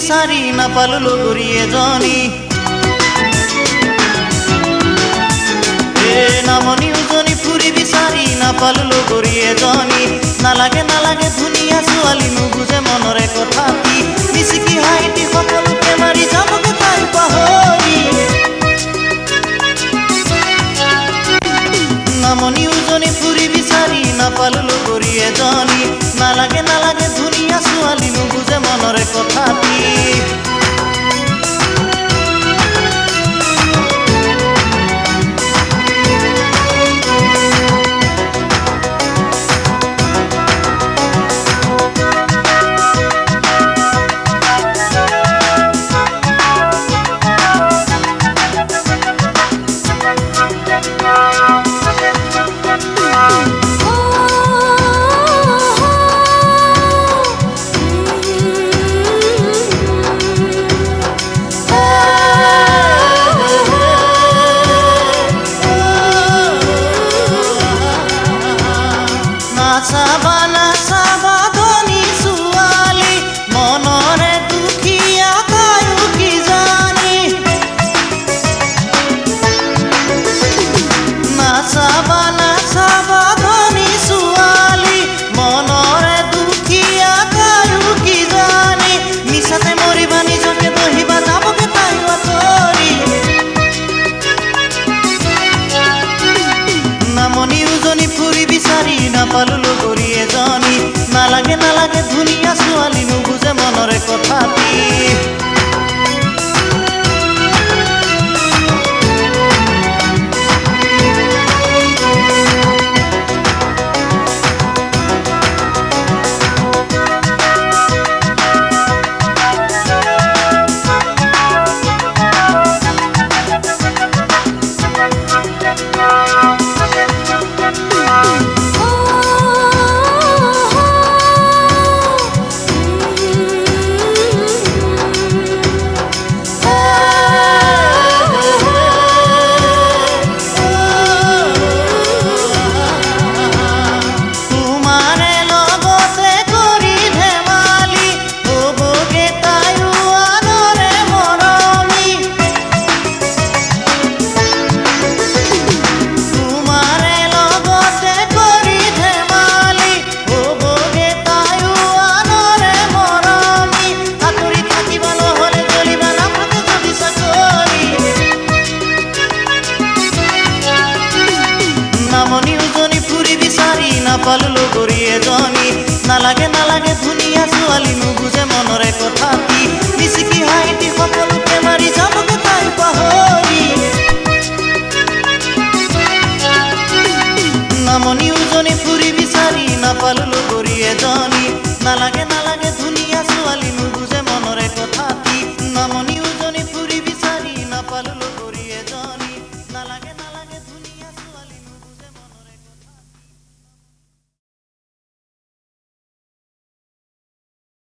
বিচাৰি নাপালো লগৰী এজনী নামনি উজনি ফুৰি বিচাৰি নাপালো লগৰী এজনী নালাগে নালাগে ধুনীয়া ছোৱালী নুবুজে মনৰে কথা কি মিচিকি হাঁহিটি সকলোকে মাৰি যাবগে তাই পাহৰি নামনি উজনি ফুৰি বিচাৰি নাপালো লগৰী এজনী নালাগে নালাগে ধুনীয়া ছোৱালী নুবুজে মনৰে কথা কি নামনি উজনি ফুৰি বিচাৰি নাপালো